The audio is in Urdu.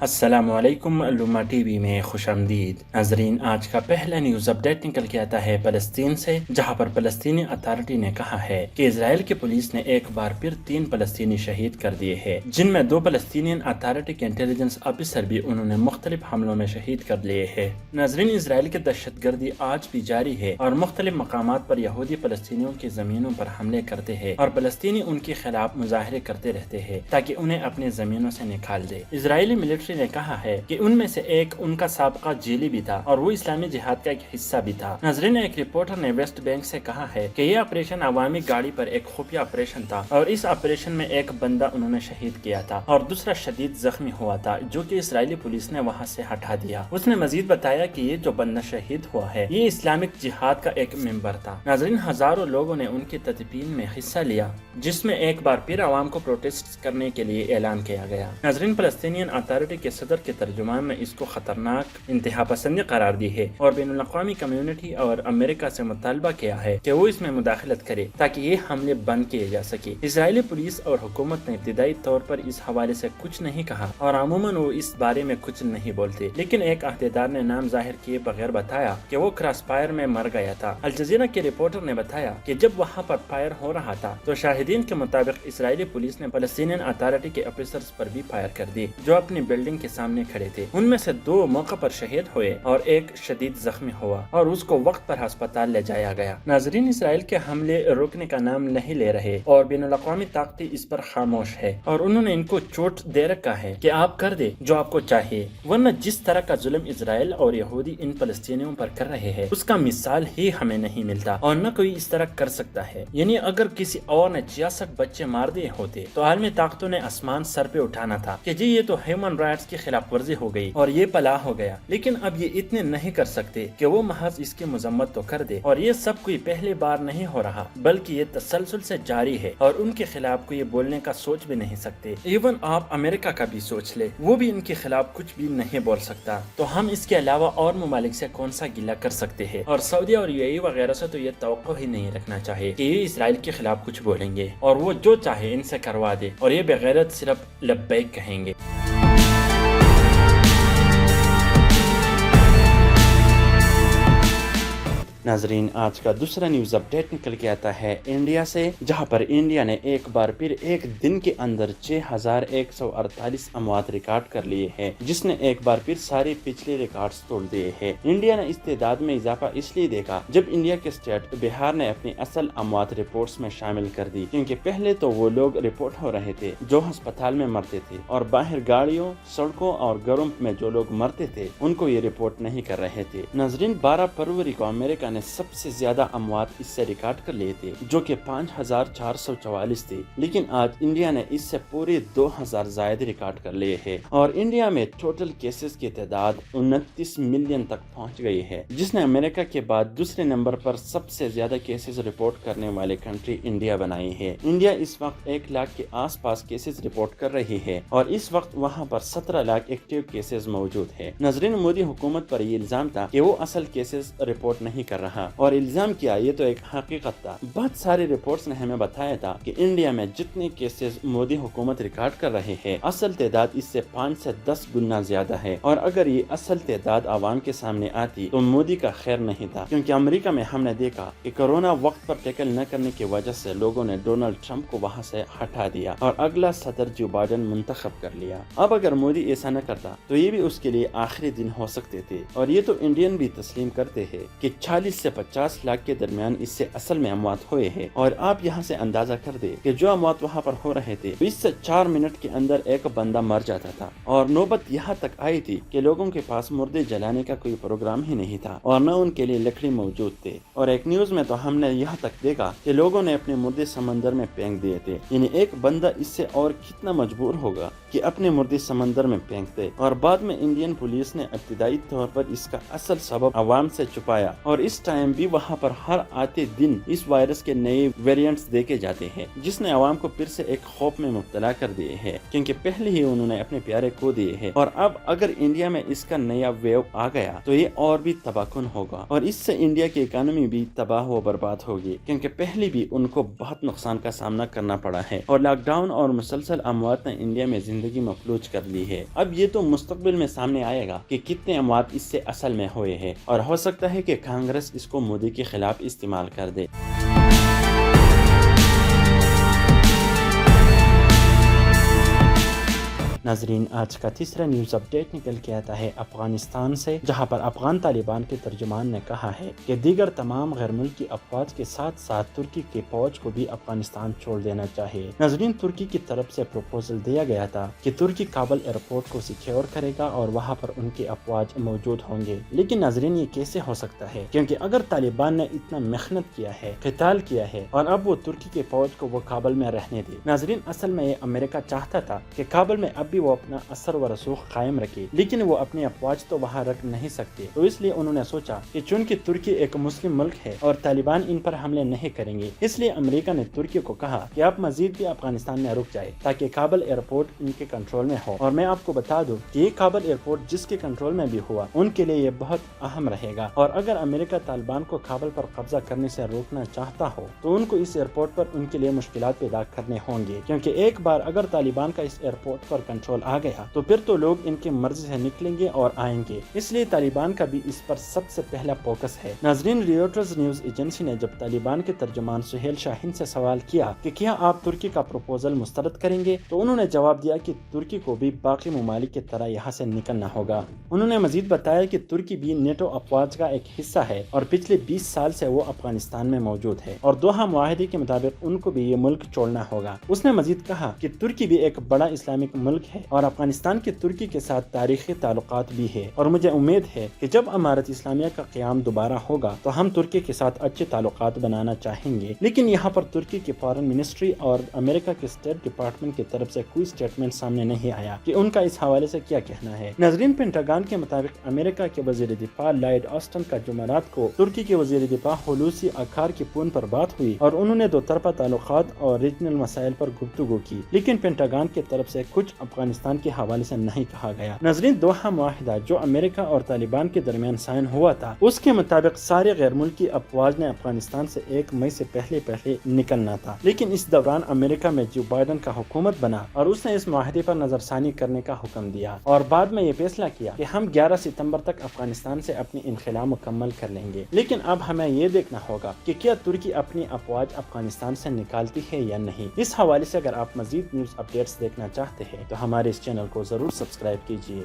السلام علیکم، علومہ ٹی وی میں خوش آمدید ناظرین۔ آج کا پہلا نیوز اپڈیٹ نکل کے آتا ہے فلسطین سے، جہاں پر فلسطینی اتھارٹی نے کہا ہے کہ اسرائیل کی پولیس نے ایک بار پھر 3 فلسطینی شہید کر دیے ہیں، جن میں 2 فلسطینین اتھارٹی کے انٹیلیجنس آفیسر بھی انہوں نے مختلف حملوں میں شہید کر لیے ہیں۔ ناظرین، اسرائیل کی دہشت گردی آج بھی جاری ہے اور مختلف مقامات پر یہودی فلسطینیوں کی زمینوں پر حملے کرتے ہیں اور فلسطینی ان کے خلاف مظاہرے کرتے رہتے ہیں تاکہ انہیں اپنی زمینوں سے نکال دے۔ اسرائیلی ملٹری نے کہا ہے کہ ان میں سے ایک ان کا سابقہ جیلی بھی تھا اور وہ اسلامی جہاد کا ایک حصہ بھی تھا۔ ناظرین، ایک رپورٹر نے ویسٹ بینک سے کہا ہے کہ یہ آپریشن عوامی گاڑی پر ایک خفیہ آپریشن تھا اور اس آپریشن میں ایک بندہ انہوں نے شہید کیا تھا اور دوسرا شدید زخمی ہوا تھا، جو کہ اسرائیلی پولیس نے وہاں سے ہٹا دیا۔ اس نے مزید بتایا کہ یہ جو بندہ شہید ہوا ہے یہ اسلامک جہاد کا ایک ممبر تھا۔ ناظرین، ہزاروں لوگوں نے ان کی تدفین میں حصہ لیا، جس میں ایک بار پھر عوام کو پروٹیسٹ کرنے کے لیے اعلان کیا گیا۔ ناظرین، فلسطینین اتھارٹی کے صدر کے ترجمان نے اس کو خطرناک انتہا پسندی قرار دی ہے اور بین الاقوامی کمیونٹی اور امریکہ سے مطالبہ کیا ہے کہ وہ اس میں مداخلت کرے تاکہ یہ حملے بند کیے جا سکے۔ اسرائیلی پولیس اور حکومت نے ابتدائی طور پر اس حوالے سے کچھ نہیں کہا اور عموماً وہ اس بارے میں کچھ نہیں بولتے، لیکن ایک عہدیدار نے نام ظاہر کیے بغیر بتایا کہ وہ کراس فائر میں مر گیا تھا۔ الجزیرہ کے رپورٹر نے بتایا کہ جب وہاں پر فائر ہو رہا تھا تو شاہدین کے مطابق اسرائیلی پولیس نے فلسطینین اتھارٹی کے افسرز پر بھی فائر کر دی جو اپنی بلڈنگ کے سامنے کھڑے تھے۔ ان میں سے 2 موقع پر شہید ہوئے اور ایک شدید زخمی ہوا اور اس کو وقت پر ہسپتال لے جایا گیا۔ ناظرین، اسرائیل کے حملے روکنے کا نام نہیں لے رہے اور بین الاقوامی طاقتیں اس پر خاموش ہے اور انہوں نے ان کو چوٹ دے رکھا ہے کہ آپ کر دے جو آپ کو چاہیے، ورنہ جس طرح کا ظلم اسرائیل اور یہودی ان فلسطینیوں پر کر رہے ہیں اس کا مثال ہی ہمیں نہیں ملتا اور نہ کوئی اس طرح کر سکتا ہے۔ یعنی اگر کسی اور نے 66 بچے مار دیے ہوتے تو عالمی طاقتوں نے آسمان سر پہ اٹھانا تھا کہ جی یہ تو ہیومن رائٹس کی خلاف ورزی ہو گئی اور یہ پلا ہو گیا، لیکن اب یہ اتنے نہیں کر سکتے کہ وہ محض اس کی مذمت تو کر دے۔ اور یہ سب کوئی پہلی بار نہیں ہو رہا بلکہ یہ تسلسل سے جاری ہے اور ان کے خلاف کوئی بولنے کا سوچ بھی نہیں سکتے۔ ایون آپ امریکہ کا بھی سوچ لے، وہ بھی ان کے خلاف کچھ بھی نہیں بول سکتا، تو ہم اس کے علاوہ اور ممالک سے کون سا گلہ کر سکتے ہیں؟ اور سعودی اور UAE وغیرہ سے تو یہ توقع ہی نہیں رکھنا چاہیے کہ یہ اسرائیل کے خلاف کچھ بولیں گے اور وہ جو چاہے ان سے کروا دے اور یہ بغیرت صرف لبیک کہیں گے۔ ناظرین، آج کا دوسرا نیوز اپڈیٹ نکل کے آتا ہے انڈیا سے، جہاں پر انڈیا نے ایک بار پھر ایک دن کے اندر 6148 اموات ریکارڈ کر لیے ہیں، جس نے ایک بار پھر سارے پچھلے ریکارڈز توڑ دیے ہیں۔ انڈیا نے اس تعداد میں اضافہ اس لیے دیکھا جب انڈیا کے اسٹیٹ بہار نے اپنی اصل اموات رپورٹس میں شامل کر دی، کیونکہ پہلے تو وہ لوگ رپورٹ ہو رہے تھے جو ہسپتال میں مرتے تھے اور باہر گاڑیوں، سڑکوں اور گھروں میں جو لوگ مرتے تھے ان کو یہ رپورٹ نہیں کر رہے تھے۔ ناظرین، 12 فروری کو امریکہ نے سب سے زیادہ اموات اس سے ریکارڈ کر لیے تھے جو کہ 5444 تھے، لیکن آج انڈیا نے اس سے پورے 2000 زائد ریکارڈ کر لیے ہیں اور انڈیا میں ٹوٹل کیسز کی تعداد 29 ملین تک پہنچ گئی ہے، جس نے امریکہ کے بعد دوسرے نمبر پر سب سے زیادہ کیسز رپورٹ کرنے والے کنٹری انڈیا بنائی ہے۔ انڈیا اس وقت 1 لاکھ کے آس پاس کیسز رپورٹ کر رہی ہے اور اس وقت وہاں پر 17 لاکھ ایکٹیو کیسز موجود ہے۔ ناظرین، مودی حکومت پر یہ الزام تھا کہ وہ اصل کیسز رپورٹ نہیں کر رہا اور الزام کیا یہ تو ایک حقیقت تھا۔ بہت سارے رپورٹس نے ہمیں بتایا تھا کہ انڈیا میں جتنے کیسز مودی حکومت ریکارڈ کر رہے ہیں اصل تعداد اس سے 5 سے 10 گنا زیادہ ہے، اور اگر یہ اصل تعداد عوام کے سامنے آتی تو مودی کا خیر نہیں تھا، کیونکہ امریکہ میں ہم نے دیکھا کہ کورونا وقت پر ٹیکل نہ کرنے کی وجہ سے لوگوں نے ڈونلڈ ٹرمپ کو وہاں سے ہٹا دیا اور اگلا صدر جو بائیڈن منتخب کر لیا۔ اب اگر مودی ایسا نہ کرتا تو یہ بھی اس کے لیے آخری دن ہو سکتے تھے، اور یہ تو انڈین بھی تسلیم کرتے ہیں کہ 40 سے 50 لاکھ کے درمیان اس سے اصل میں اموات ہوئے ہیں۔ اور آپ یہاں سے اندازہ کر دے کہ جو اموات وہاں پر ہو رہے تھے اس سے 4 منٹ کے اندر ایک بندہ مر جاتا تھا، اور نوبت یہاں تک آئی تھی کہ لوگوں کے پاس مردے جلانے کا کوئی پروگرام ہی نہیں تھا اور نہ ان کے لیے لکڑی موجود تھے۔ اور ایک نیوز میں تو ہم نے یہاں تک دیکھا کہ لوگوں نے اپنے مردے سمندر میں پھینک دیے تھے، یعنی ایک بندہ اس سے اور کتنا مجبور ہوگا کہ اپنے مردے سمندر میں پھینک دے۔ اور بعد میں انڈین پولیس نے ابتدائی طور پر اس کا اصل سبب عوام سے چھپایا اور اس اس ٹائم بھی وہاں پر ہر آتے دن اس وائرس کے نئے ویریئنٹس دیکھے جاتے ہیں، جس نے عوام کو پھر سے ایک خوف میں مبتلا کر دیے ہیں، کیونکہ پہلے ہی انہوں نے اپنے پیارے کھو دیے ہیں، اور اب اگر انڈیا میں اس کا نیا ویو آ گیا تو یہ اور بھی تباہ کن ہوگا، اور اس سے انڈیا کی اکانومی بھی تباہ و برباد ہوگی، کیونکہ پہلے بھی ان کو بہت نقصان کا سامنا کرنا پڑا ہے، اور لاک ڈاؤن اور مسلسل اموات نے انڈیا میں زندگی مفلوج کر لی ہے۔ اب یہ تو مستقبل میں سامنے آئے گا کہ کتنے اموات اس سے اصل میں ہوئے ہیں، اور ہو سکتا ہے کہ کانگریس اس کو مودی کے خلاف استعمال کر دے۔ ناظرین، آج کا تیسرا نیوز اپڈیٹ نکل کے آتا ہے افغانستان سے، جہاں پر افغان طالبان کے ترجمان نے کہا ہے کہ دیگر تمام غیر ملکی افواج کے ساتھ ساتھ ترکی کے فوج کو بھی افغانستان چھوڑ دینا چاہیے۔ ناظرین، ترکی کی طرف سے پروپوزل دیا گیا تھا کہ ترکی کابل ایئرپورٹ کو سیکیور کرے گا اور وہاں پر ان کے افواج موجود ہوں گے، لیکن ناظرین یہ کیسے ہو سکتا ہے؟ کیونکہ اگر طالبان نے اتنا محنت کیا ہے، قتال کیا ہے، اور اب وہ ترکی کے فوج کو وہ کابل میں رہنے دے۔ ناظرین، اصل میں یہ امریکہ چاہتا تھا کہ کابل میں اب بھی وہ اپنا اثر و رسوخ قائم رکھے، لیکن وہ اپنی افواج تو وہاں رکھ نہیں سکتے، تو اس لیے انہوں نے سوچا کہ چونکہ ترکی ایک مسلم ملک ہے اور طالبان ان پر حملے نہیں کریں گے، اس لیے امریکہ نے ترکی کو کہا کہ آپ مزید بھی افغانستان میں رک جائے تاکہ کابل ایئرپورٹ ان کے کنٹرول میں ہو۔ اور میں آپ کو بتا دوں کہ یہ کابل ایئرپورٹ جس کے کنٹرول میں بھی ہوا، ان کے لیے یہ بہت اہم رہے گا، اور اگر امریکہ طالبان کو کابل پر قبضہ کرنے سے روکنا چاہتا ہو تو ان کو اس ایئرپورٹ پر ان کے لیے مشکلات پیدا کرنے ہوں گے، کیونکہ ایک بار اگر طالبان کا اس ایئرپورٹ پر کنٹرول آ گیا تو پھر تو لوگ ان کی مرضی سے نکلیں گے اور آئیں گے، اس لیے طالبان کا بھی اس پر سب سے پہلا فوکس ہے۔ ناظرین، ریوٹرز نیوز ایجنسی نے جب طالبان کے ترجمان سہیل شاہین سے سوال کیا کہ کیا آپ ترکی کا پروپوزل مسترد کریں گے، تو انہوں نے جواب دیا کہ ترکی کو بھی باقی ممالک کی طرح یہاں سے نکلنا ہوگا۔ انہوں نے مزید بتایا کہ ترکی بھی نیٹو افواج کا ایک حصہ ہے اور پچھلے 20 سال سے وہ افغانستان میں موجود ہے، اور دوحہ معاہدے کے مطابق ان کو بھی یہ ملک چھوڑنا ہوگا۔ اس نے مزید کہا کہ ترکی بھی ایک بڑا اسلامک ملک ہے اور افغانستان کے ترکی کے ساتھ تاریخی تعلقات بھی ہے، اور مجھے امید ہے کہ جب امارت اسلامیہ کا قیام دوبارہ ہوگا تو ہم ترکی کے ساتھ اچھے تعلقات بنانا چاہیں گے، لیکن یہاں پر ترکی کی فارن منسٹری اور امریکہ کے اسٹیٹ ڈپارٹمنٹ کی طرف سے کوئی اسٹیٹمنٹ سامنے نہیں آیا کہ ان کا اس حوالے سے کیا کہنا ہے۔ ناظرین، پینٹاگان کے مطابق امریکہ کے وزیر دفاع لائیڈ آسٹن کا جمعرات کو ترکی کے وزیر دفاع ہلوسی اکار کی فون پر بات ہوئی اور انہوں نے دو طرفہ تعلقات اور ریجنل مسائل پر گفتگو کی، لیکن پینٹاگان کی طرف سے کچھ افغانستان کے حوالے سے نہیں کہا گیا۔ ناظرین، دوحہ معاہدہ جو امریکہ اور طالبان کے درمیان سائن ہوا تھا، اس کے مطابق سارے غیر ملکی افواج نے افغانستان سے 1 مئی سے پہلے نکلنا تھا، لیکن اس دوران امریکہ میں جو بائیڈن کا حکومت بنا اور اس نے اس معاہدے پر نظر ثانی کرنے کا حکم دیا، اور بعد میں یہ فیصلہ کیا کہ ہم 11 ستمبر تک افغانستان سے اپنی انخلا مکمل کر لیں گے۔ لیکن اب ہمیں یہ دیکھنا ہوگا کہ کیا ترکی اپنی افواج افغانستان سے نکالتی ہے یا نہیں۔ اس حوالے سے اگر آپ مزید نیوز اپڈیٹس دیکھنا چاہتے ہیں تو ہمارے اس چینل کو ضرور سبسکرائب کیجیے۔